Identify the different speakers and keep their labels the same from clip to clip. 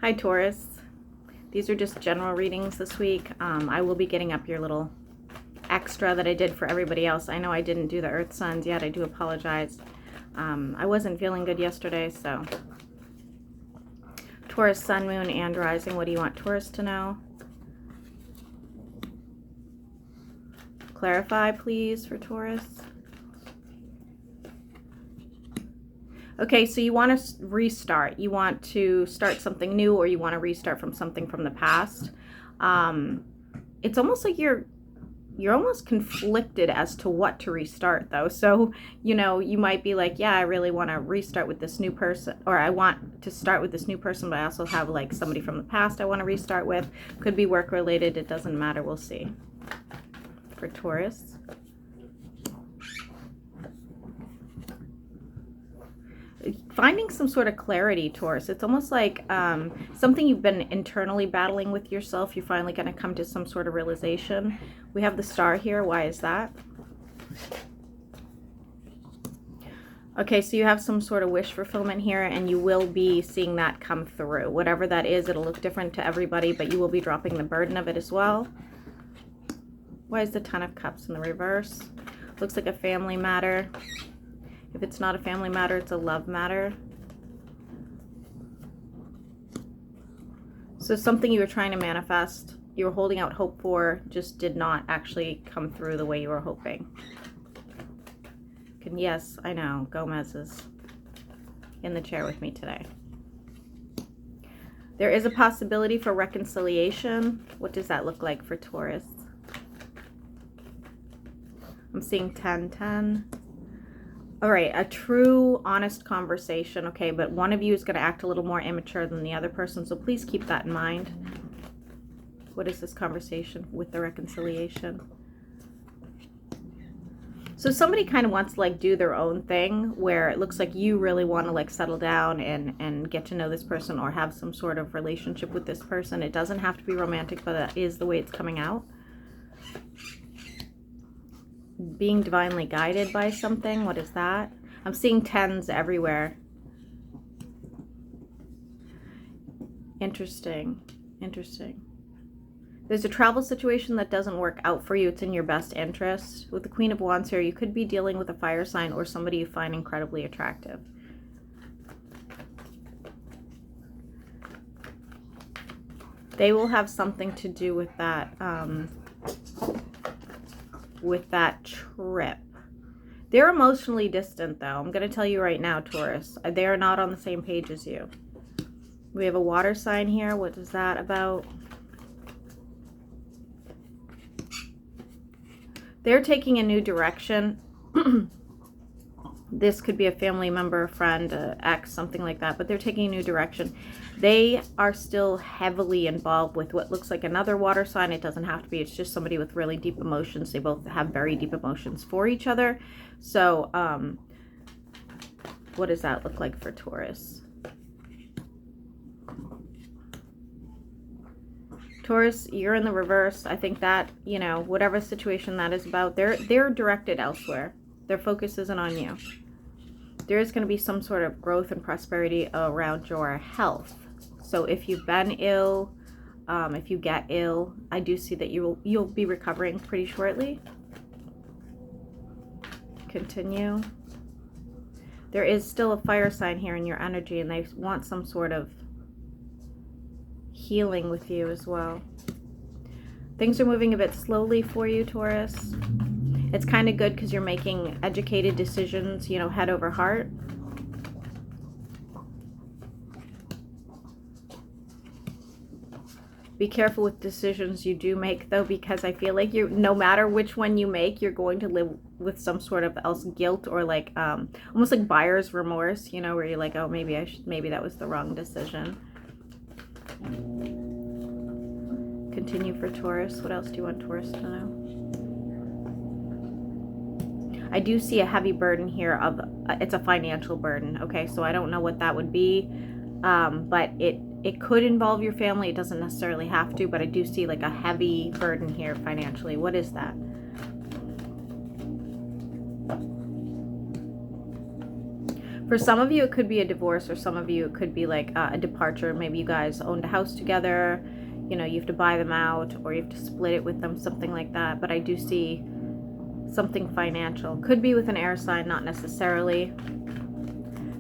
Speaker 1: Hi Taurus. These are just general readings this week. I will be getting up your little extra that I did for everybody else. I know I didn't do the earth signs yet. I do apologize. I wasn't feeling good yesterday, so. Taurus, sun, moon, and rising. What do you want Taurus to know? Clarify, please, for Taurus. Okay, so you want to restart. You want to start something new, or you want to restart from something from the past. It's almost like you're almost conflicted as to what to restart, though. So, you might be like, yeah, I really want to restart with this new person, or I want to start with this new person, but I also have like somebody from the past I want to restart with. Could be work related. It doesn't matter. We'll see. For Taurus. Finding some sort of clarity, Taurus. It's almost like something you've been internally battling with yourself. You're finally going to come to some sort of realization. We have the star here. Why is that? Okay, so you have some sort of wish fulfillment here, and you will be seeing that come through. Whatever that is, it'll look different to everybody, but you will be dropping the burden of it as well. Why is the Ten of Cups in the reverse? Looks like a family matter. If it's not a family matter, it's a love matter. So something you were trying to manifest, you were holding out hope for, just did not actually come through the way you were hoping. And yes, I know, Gomez is in the chair with me today. There is a possibility for reconciliation. What does that look like for Taurus? I'm seeing 10-10. All right, a true, honest conversation, okay, but one of you is going to act a little more immature than the other person, so please keep that in mind. What is this conversation with the reconciliation? So somebody kind of wants to, like, do their own thing, where it looks like you really want to, like, settle down and get to know this person or have some sort of relationship with this person. It doesn't have to be romantic, but that is the way it's coming out. Being divinely guided by something. What is that? I'm seeing 10s everywhere. Interesting. There's a travel situation that doesn't work out for you. It's in your best interest. With the Queen of Wands here, you could be dealing with a fire sign or somebody you find incredibly attractive. They will have something to do with that trip. They're emotionally distant, though. I'm going to tell you right now, Taurus. They are not on the same page as you. We have a water sign here. What is that about? They're taking a new direction. This could be a family member, a friend, an ex, something like that, but they're taking a new direction. They are still heavily involved with what looks like another water sign. It doesn't have to be. It's just somebody with really deep emotions. They both have very deep emotions for each other. So, what does that look like for Taurus? Taurus, you're in the reverse. I think that, whatever situation that is about, they're directed elsewhere. Their focus isn't on you. There is going to be some sort of growth and prosperity around your health. So if you've been ill, if you get ill, I do see that you'll be recovering pretty shortly. Continue. There is still a fire sign here in your energy, and they want some sort of healing with you as well. Things are moving a bit slowly for you, Taurus. It's kind of good because you're making educated decisions, head over heart. Be careful with decisions you do make, though, because I feel like no matter which one you make, you're going to live with some sort of else guilt or like almost like buyer's remorse, where you're like, oh, maybe that was the wrong decision. Continue for Taurus. What else do you want Taurus to know? I do see a heavy burden here it's a financial burden. Okay, so I don't know what that would be, but it could involve your family. It doesn't necessarily have to, but I do see like a heavy burden here financially. What is that? For some of you, it could be a divorce, or some of you, it could be like a departure. Maybe you guys owned a house together, you know, you have to buy them out, or you have to split it with them, something like that. But I do see something financial. Could be with an air sign, not necessarily.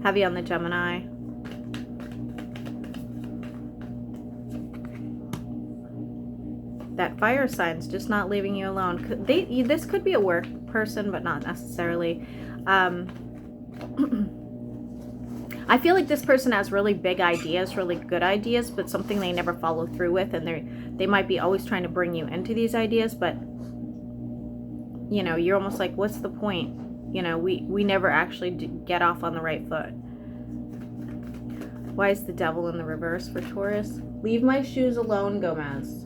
Speaker 1: Heavy on the Gemini. That fire sign's just not leaving you alone. This could be a work person, but not necessarily. I feel like this person has really big ideas, really good ideas, but something they never follow through with, and they might be always trying to bring you into these ideas, but you know, you're almost like, what's the point? You know, we never actually get off on the right foot. Why is the devil in the reverse for Taurus? Leave my shoes alone, Gomez.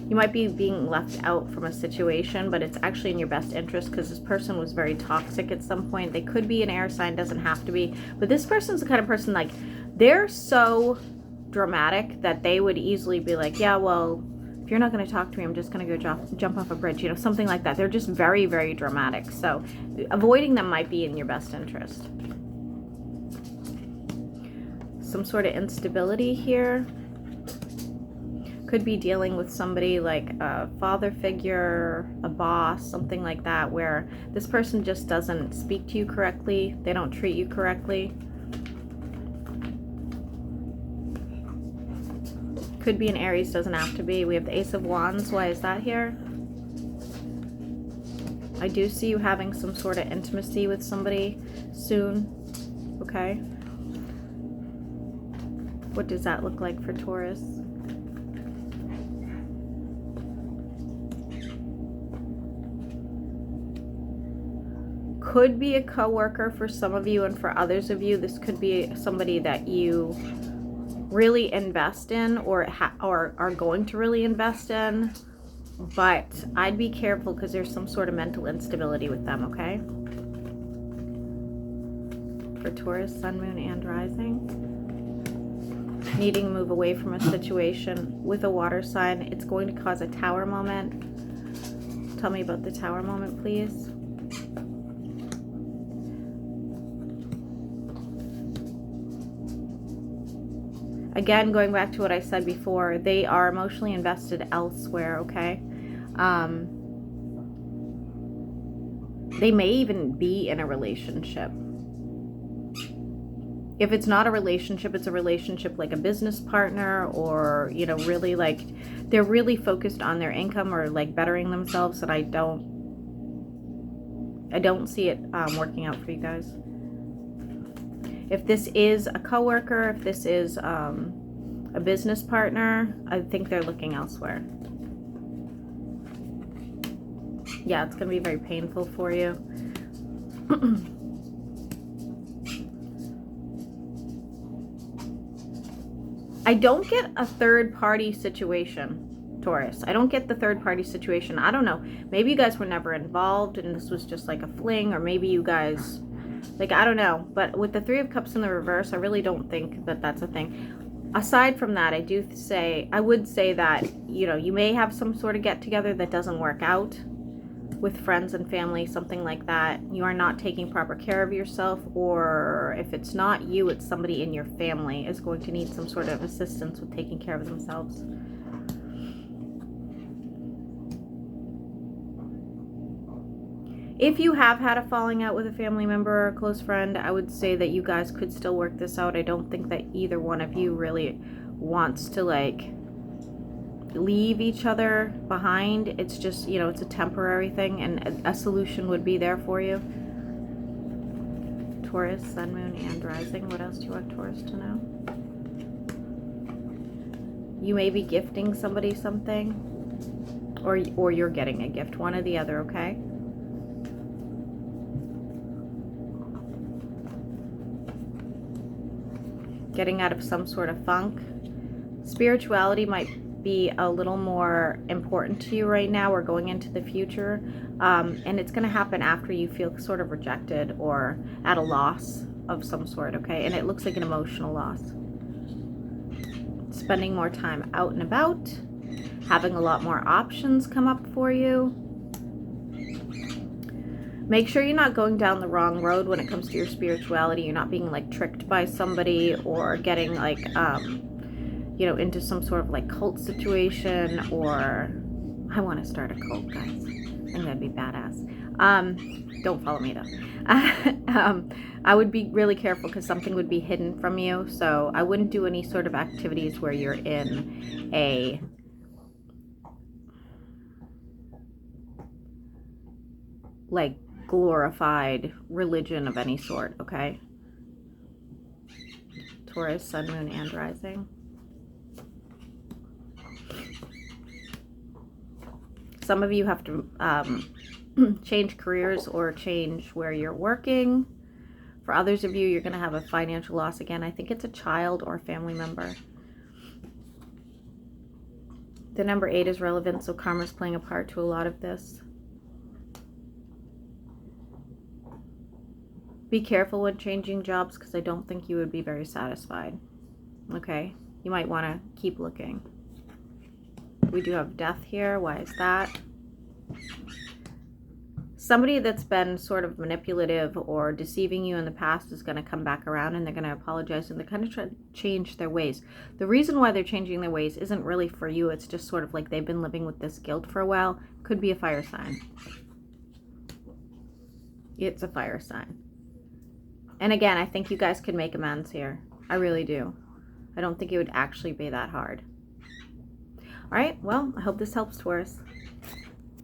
Speaker 1: You might be being left out from a situation, but it's actually in your best interest because this person was very toxic at some point. They could be an air sign, doesn't have to be. But this person's the kind of person, like, they're so dramatic that they would easily be like, yeah, well, if you're not going to talk to me, I'm just going to go jump off a bridge, you know, something like that. They're just very, very dramatic. So avoiding them might be in your best interest. Some sort of instability here. Could be dealing with somebody like a father figure, a boss, something like that, where this person just doesn't speak to you correctly. They don't treat you correctly. Could be an Aries, doesn't have to be. We have the Ace of Wands. Why is that here? I do see you having some sort of intimacy with somebody soon. Okay. What does that look like for Taurus? Could be a coworker for some of you, and for others of you, this could be somebody that you really invest in, or are going to really invest in. But I'd be careful because there's some sort of mental instability with them, okay? For Taurus, Sun, Moon, and Rising. Needing to move away from a situation with a water sign. It's going to cause a tower moment. Tell me about the tower moment, please. Again, going back to what I said before, they are emotionally invested elsewhere, okay? They may even be in a relationship. If it's not a relationship, it's a relationship like a business partner, or, you know, really like they're really focused on their income or like bettering themselves, and I don't see it working out for you guys. If this is a coworker, if this is a business partner, I think they're looking elsewhere. Yeah, it's going to be very painful for you. I don't get a third-party situation, Taurus. I don't get the third-party situation. I don't know. Maybe you guys were never involved and this was just like a fling, or maybe you guys... like, I don't know, but with the Three of Cups in the reverse, I really don't think that that's a thing. Aside from that, I would say that, you know, you may have some sort of get-together that doesn't work out with friends and family, something like that. You are not taking proper care of yourself, or if it's not you, it's somebody in your family is going to need some sort of assistance with taking care of themselves. If you have had a falling out with a family member or a close friend, I would say that you guys could still work this out. I don't think that either one of you really wants to, like, leave each other behind. It's just, you know, it's a temporary thing, and a solution would be there for you. Taurus, Sun, Moon, and Rising. What else do you want Taurus to know? You may be gifting somebody something, or you're getting a gift. One or the other, okay? Getting out of some sort of funk. Spirituality might be a little more important to you right now, or going into the future, and it's going to happen after you feel sort of rejected or at a loss of some sort, okay? And it looks like an emotional loss. Spending more time out and about, having a lot more options come up for you. Make sure you're not going down the wrong road when it comes to your spirituality. You're not being like tricked by somebody or getting like, you know, into some sort of like cult situation, or I want to start a cult, guys. I think that'd be badass. Don't follow me though. I would be really careful because something would be hidden from you. So I wouldn't do any sort of activities where you're in a like glorified religion of any sort, okay? Taurus, sun, moon, and rising. Some of you have to change careers or change where you're working. For others of you, you're going to have a financial loss again. I think it's a child or a family member. The number 8 is relevant, so karma's playing a part to a lot of this. Be careful when changing jobs because I don't think you would be very satisfied. Okay? You might want to keep looking. We do have death here. Why is that? Somebody that's been sort of manipulative or deceiving you in the past is going to come back around, and they're going to apologize, and they're going to try to change their ways. The reason why they're changing their ways isn't really for you. It's just sort of like they've been living with this guilt for a while. Could be a fire sign. It's a fire sign. And again, I think you guys could make amends here. I really do. I don't think it would actually be that hard. All right, well, I hope this helps, Taurus.